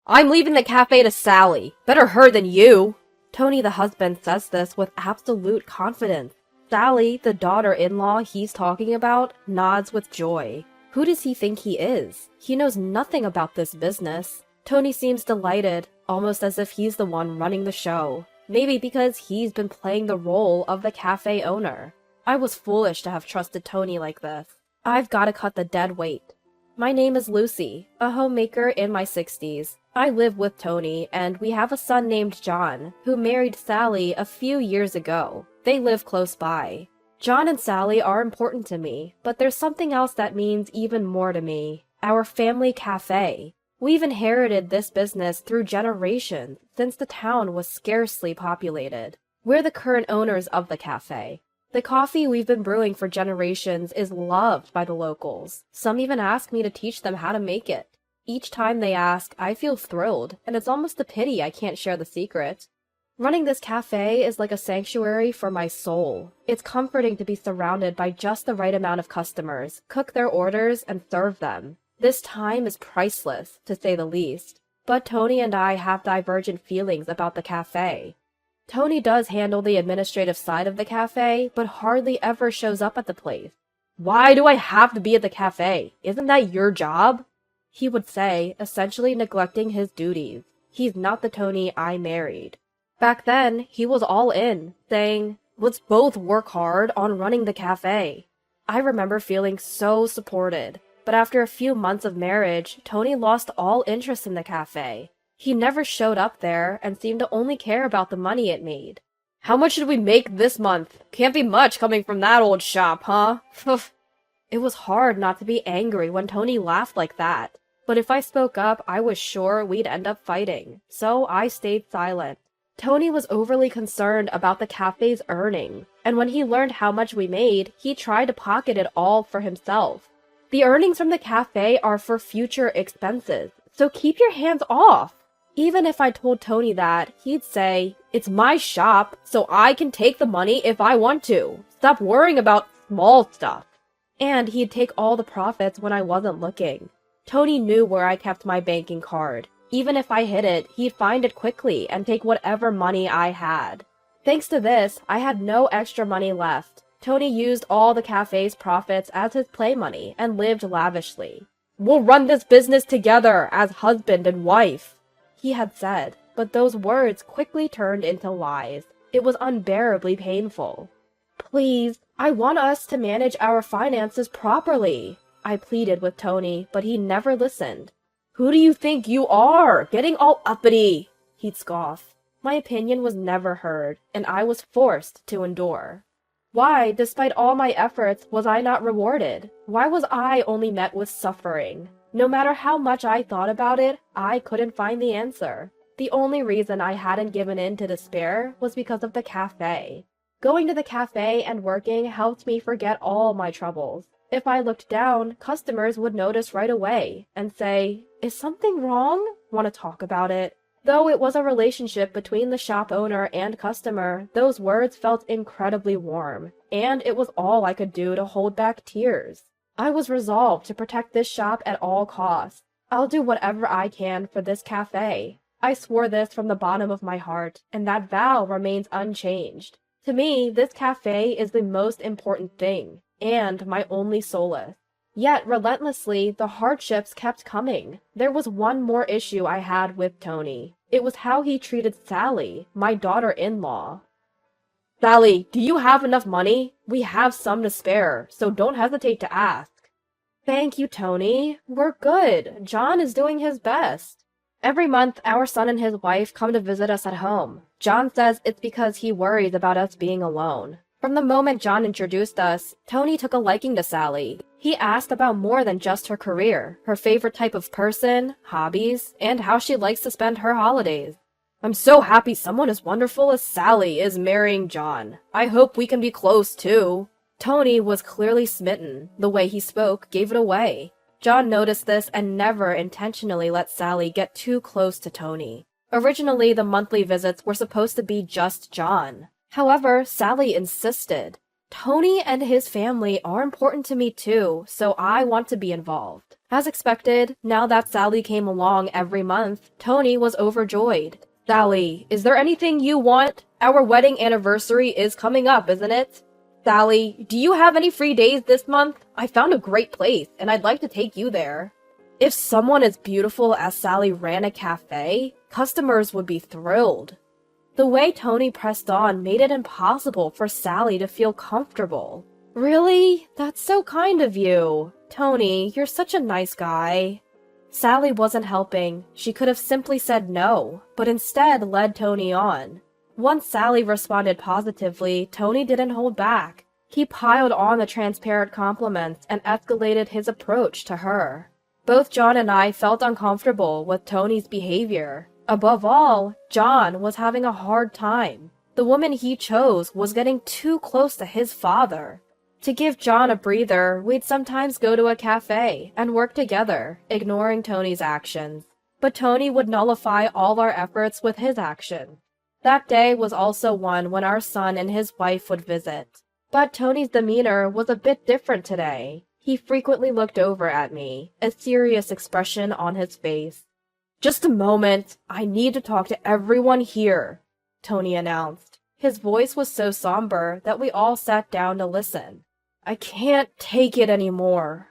I'm leaving the cafe to Sally. Better her than you. Tony, the husband, says this with absolute confidence. Sally, the daughter-in-law he's talking about, nods with joy. Who does he think he is? He knows nothing about this business. Tony seems delighted, almost as if he's the one running the show. Maybe because he's been playing the role of the cafe owner. I was foolish to have trusted Tony like this. I've got to cut the dead weight. My name is Lucy, a homemaker in my 60s. I live with Tony, and we have a son named John, who married Sally a few years ago. They live close by. John and Sally are important to me, but there's something else that means even more to me. Our family cafe. We've inherited this business through generations, since the town was scarcely populated. We're the current owners of the cafe. The coffee we've been brewing for generations is loved by the locals. Some even ask me to teach them how to make it. Each time they ask, I feel thrilled, and it's almost a pity I can't share the secret. Running this cafe is like a sanctuary for my soul. It's comforting to be surrounded by just the right amount of customers, cook their orders, and serve them. This time is priceless, to say the least. But Tony and I have divergent feelings about the cafe. Tony does handle the administrative side of the cafe, but hardly ever shows up at the place. Why do I have to be at the cafe? Isn't that your job? He would say, essentially neglecting his duties. He's not the Tony I married. Back then, he was all in, saying, let's both work hard on running the cafe. I remember feeling so supported. But after a few months of marriage, Tony lost all interest in the cafe. He never showed up there and seemed to only care about the money it made. How much did we make this month? Can't be much coming from that old shop, huh? It was hard not to be angry when Tony laughed like that. But if I spoke up, I was sure we'd end up fighting. So I stayed silent. Tony was overly concerned about the cafe's earnings, and when he learned how much we made, he tried to pocket it all for himself. The earnings from the cafe are for future expenses, so keep your hands off. Even if I told Tony that, he'd say, it's my shop, so I can take the money if I want to. Stop worrying about small stuff. And he'd take all the profits when I wasn't looking. Tony knew where I kept my banking card. Even if I hid it, he'd find it quickly and take whatever money I had. Thanks to this, I had no extra money left. Tony used all the cafe's profits as his play money and lived lavishly. We'll run this business together as husband and wife, he had said, but those words quickly turned into lies. It was unbearably painful. Please, I want us to manage our finances properly, I pleaded with Tony, but he never listened. Who do you think you are, getting all uppity? He'd scoff. My opinion was never heard, and I was forced to endure. Why, despite all my efforts, was I not rewarded? Why was I only met with suffering? No matter how much I thought about it, I couldn't find the answer. The only reason I hadn't given in to despair was because of the cafe. Going to the cafe and working helped me forget all my troubles. If I looked down, customers would notice right away and say, is something wrong? Want to talk about it? Though it was a relationship between the shop owner and customer, those words felt incredibly warm, and it was all I could do to hold back tears. I was resolved to protect this shop at all costs. I'll do whatever I can for this cafe. I swore this from the bottom of my heart, and that vow remains unchanged. To me, this cafe is the most important thing, and my only solace. Yet, relentlessly, the hardships kept coming. There was one more issue I had with Tony. It was how he treated Sally, my daughter-in-law. Sally, do you have enough money? We have some to spare, so don't hesitate to ask. Thank you, Tony. We're good. John is doing his best. Every month, our son and his wife come to visit us at home. John says it's because he worries about us being alone. From the moment John introduced us, Tony took a liking to Sally. He asked about more than just her career, her favorite type of person, hobbies, and how she likes to spend her holidays. I'm so happy someone as wonderful as Sally is marrying John. I hope we can be close, too. Tony was clearly smitten. The way he spoke gave it away. John noticed this and never intentionally let Sally get too close to Tony. Originally, the monthly visits were supposed to be just John. However, Sally insisted. Tony and his family are important to me too, so I want to be involved. As expected, now that Sally came along every month, Tony was overjoyed. Sally, is there anything you want? Our wedding anniversary is coming up, isn't it? Sally, do you have any free days this month? I found a great place, and I'd like to take you there. If someone as beautiful as Sally ran a cafe, customers would be thrilled. The way Tony pressed on made it impossible for Sally to feel comfortable. Really? That's so kind of you. Tony, you're such a nice guy. Sally wasn't helping. She could have simply said no, but instead led Tony on. Once Sally responded positively, Tony didn't hold back. He piled on the transparent compliments and escalated his approach to her. Both John and I felt uncomfortable with Tony's behavior. Above all, John was having a hard time. The woman he chose was getting too close to his father. To give John a breather, we'd sometimes go to a cafe and work together, ignoring Tony's actions. But Tony would nullify all our efforts with his actions. That day was also one when our son and his wife would visit. But Tony's demeanor was a bit different today. He frequently looked over at me, a serious expression on his face. "Just a moment, I need to talk to everyone here," Tony announced. His voice was so somber that we all sat down to listen. "I can't take it anymore."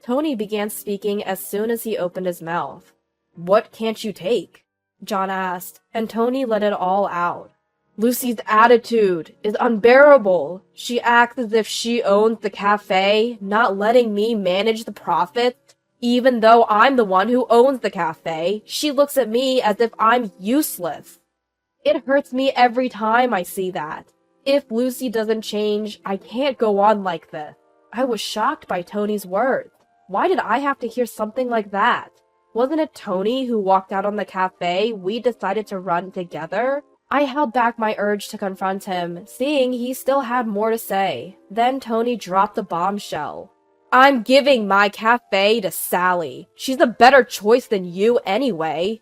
Tony began speaking as soon as he opened his mouth. "What can't you take?" John asked, and Tony let it all out. "Lucy's attitude is unbearable. She acts as if she owns the cafe, not letting me manage the profits. Even though I'm the one who owns the cafe, she looks at me as if I'm useless. It hurts me every time I see that. If Lucy doesn't change, I can't go on like this." I was shocked by Tony's words. Why did I have to hear something like that? Wasn't it Tony who walked out on the cafe we decided to run together? I held back my urge to confront him, seeing he still had more to say. Then Tony dropped a bombshell. "I'm giving my cafe to Sally. She's a better choice than you anyway."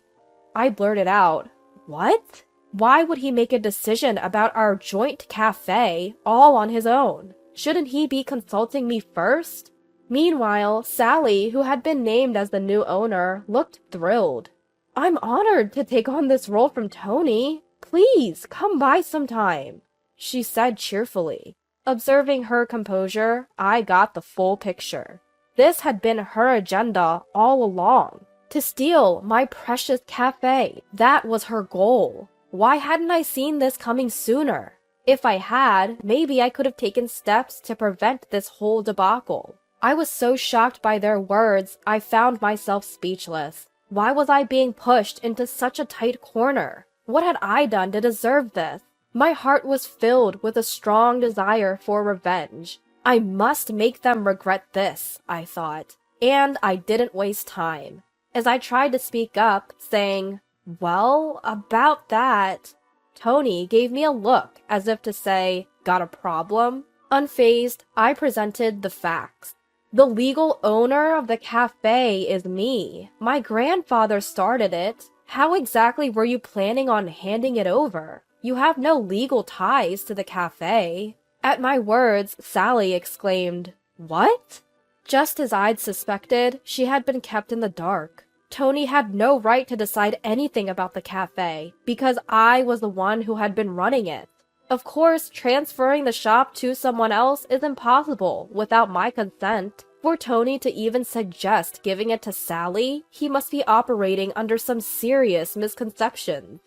I blurted out, "What? Why would he make a decision about our joint cafe all on his own? Shouldn't he be consulting me first?" Meanwhile, Sally, who had been named as the new owner, looked thrilled. "I'm honored to take on this role from Tony. Please, come by sometime," she said cheerfully. Observing her composure, I got the full picture. This had been her agenda all along. To steal my precious cafe. That was her goal. Why hadn't I seen this coming sooner? If I had, maybe I could have taken steps to prevent this whole debacle. I was so shocked by their words, I found myself speechless. Why was I being pushed into such a tight corner? What had I done to deserve this? My heart was filled with a strong desire for revenge. I must make them regret this, I thought. And I didn't waste time. As I tried to speak up, saying, "Well, about that," Tony gave me a look as if to say, "Got a problem?" Unfazed, I presented the facts. The legal owner of the cafe is me. My grandfather started it. How exactly were you planning on handing it over? You have no legal ties to the cafe. At my words, Sally exclaimed, "What?" Just as I'd suspected, she had been kept in the dark. Tony had no right to decide anything about the cafe, because I was the one who had been running it. Of course, transferring the shop to someone else is impossible without my consent. For Tony to even suggest giving it to Sally, he must be operating under some serious misconceptions.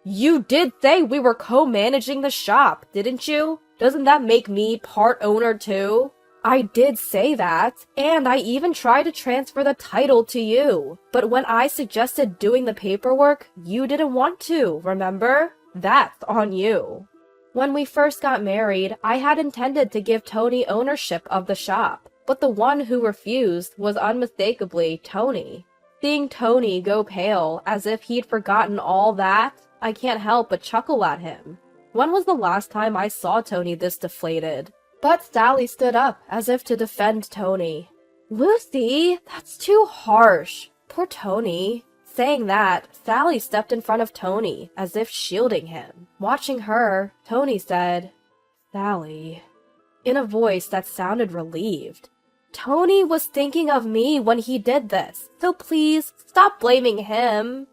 "You did say we were co-managing the shop, didn't you? Doesn't that make me part owner too?" "I did say that, and I even tried to transfer the title to you. But when I suggested doing the paperwork, you didn't want to, remember? That's on you." When we first got married, I had intended to give Tony ownership of the shop, but the one who refused was unmistakably Tony. Seeing Tony go pale as if he'd forgotten all that, I can't help but chuckle at him. When was the last time I saw Tony this deflated? But Sally stood up as if to defend Tony. "Lucy, that's too harsh. Poor Tony." Saying that, Sally stepped in front of Tony as if shielding him. Watching her, Tony said, "Sally, in a voice that sounded relieved. Tony was thinking of me when he did this, so please stop blaming him.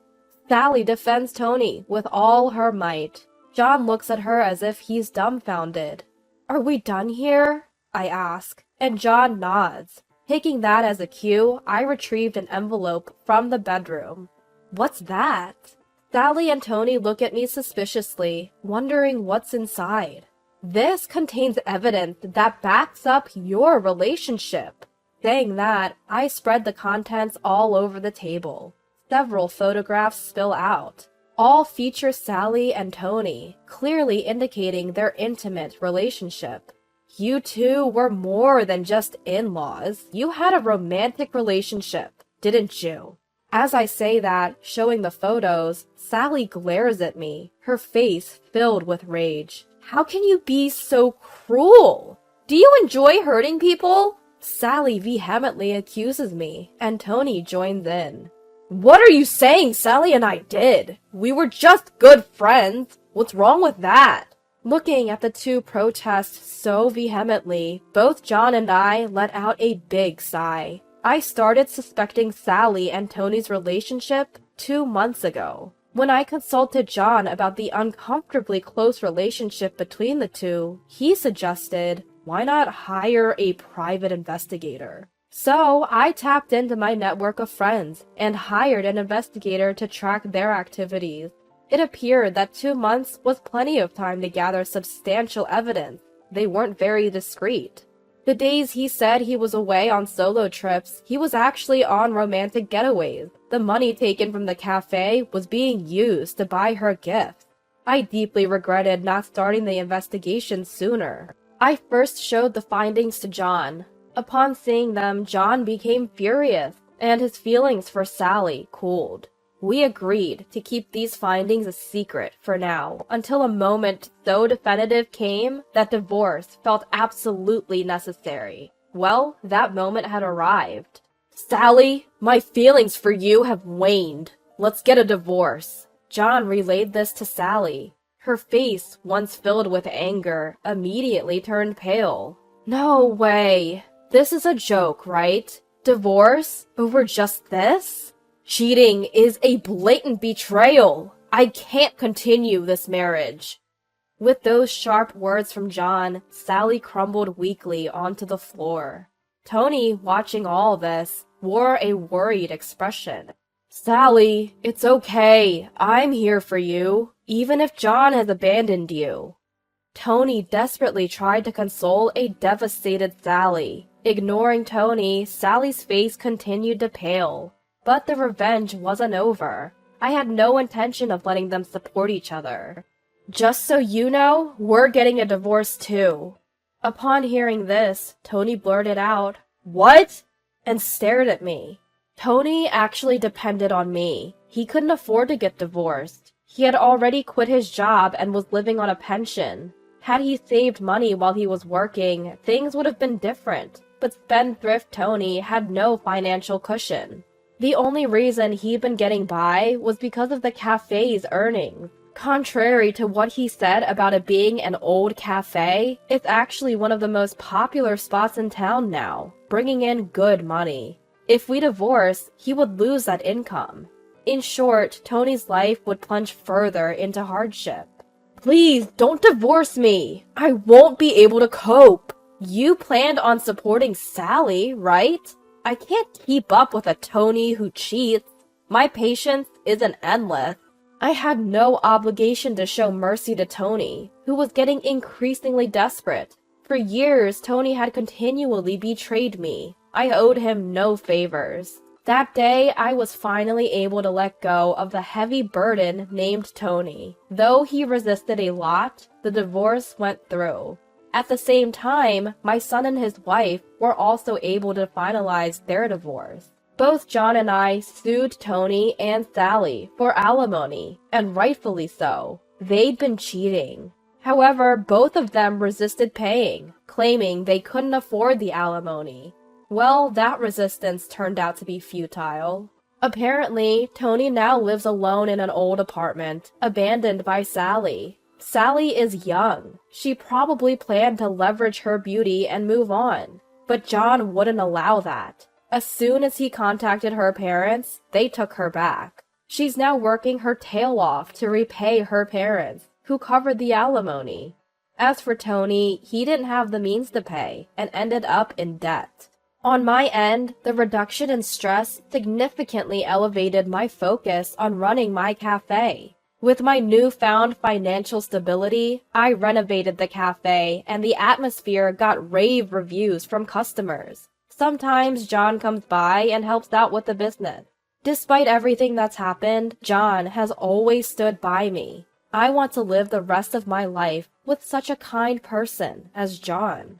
Sally defends Tony with all her might. John looks at her as if he's dumbfounded. Are we done here? I ask, and John nods. Taking that as a cue, I retrieved an envelope from the bedroom. What's that? Sally and Tony look at me suspiciously, wondering what's inside. This contains evidence that backs up your relationship. Saying that, I spread the contents all over the table. Several photographs spill out. All feature Sally and Tony, clearly indicating their intimate relationship. You two were more than just in-laws. You had a romantic relationship, didn't you? As I say that, showing the photos, Sally glares at me, her face filled with rage. How can you be so cruel? Do you enjoy hurting people? Sally vehemently accuses me, and Tony joins in. What are you saying Sally and I did? We were just good friends. What's wrong with that? Looking at the two protest so vehemently, both John and I let out a big sigh. I started suspecting Sally and Tony's relationship 2 months ago. When I consulted John about the uncomfortably close relationship between the two, he suggested, why not hire a private investigator? So I tapped into my network of friends and hired an investigator to track their activities. It appeared that 2 months was plenty of time to gather substantial evidence. They weren't very discreet. The days he said he was away on solo trips, he was actually on romantic getaways. The money taken from the cafe was being used to buy her gifts. I deeply regretted not starting the investigation sooner. I first showed the findings to John. Upon seeing them, John became furious, and his feelings for Sally cooled. We agreed to keep these findings a secret for now, until a moment so definitive came that divorce felt absolutely necessary. Well, that moment had arrived. Sally, my feelings for you have waned. Let's get a divorce. John relayed this to Sally. Her face, once filled with anger, immediately turned pale. No way. This is a joke, right? Divorce? Over just this? Cheating is a blatant betrayal. I can't continue this marriage. With those sharp words from John, Sally crumbled weakly onto the floor. Tony, watching all this, wore a worried expression. Sally, it's okay. I'm here for you, even if John has abandoned you. Tony desperately tried to console a devastated Sally. Ignoring Tony, Sally's face continued to pale. But the revenge wasn't over. I had no intention of letting them support each other. Just so you know, we're getting a divorce too. Upon hearing this, Tony blurted out, What? And stared at me. Tony actually depended on me. He couldn't afford to get divorced. He had already quit his job and was living on a pension. Had he saved money while he was working, things would have been different. But spendthrift Tony had no financial cushion. The only reason he'd been getting by was because of the cafe's earnings. Contrary to what he said about it being an old cafe, it's actually one of the most popular spots in town now, bringing in good money. If we divorce, he would lose that income. In short, Tony's life would plunge further into hardship. Please, don't divorce me! I won't be able to cope! You planned on supporting Sally, right? I can't keep up with a Tony who cheats. My patience isn't endless. I had no obligation to show mercy to Tony, who was getting increasingly desperate. For years, Tony had continually betrayed me. I owed him no favors. That day, I was finally able to let go of the heavy burden named Tony. Though he resisted a lot, the divorce went through. At the same time, my son and his wife were also able to finalize their divorce. Both John and I sued Tony and Sally for alimony, and rightfully so. They'd been cheating. However, both of them resisted paying, claiming they couldn't afford the alimony. Well, that resistance turned out to be futile. Apparently, Tony now lives alone in an old apartment, abandoned by Sally. Sally is young. She probably planned to leverage her beauty and move on, but John wouldn't allow that. As soon as he contacted her parents, they took her back. She's now working her tail off to repay her parents, who covered the alimony. As for Tony, he didn't have the means to pay and ended up in debt. On my end, the reduction in stress significantly elevated my focus on running my cafe. With my newfound financial stability, I renovated the cafe and the atmosphere got rave reviews from customers. Sometimes John comes by and helps out with the business. Despite everything that's happened, John has always stood by me. I want to live the rest of my life with such a kind person as John.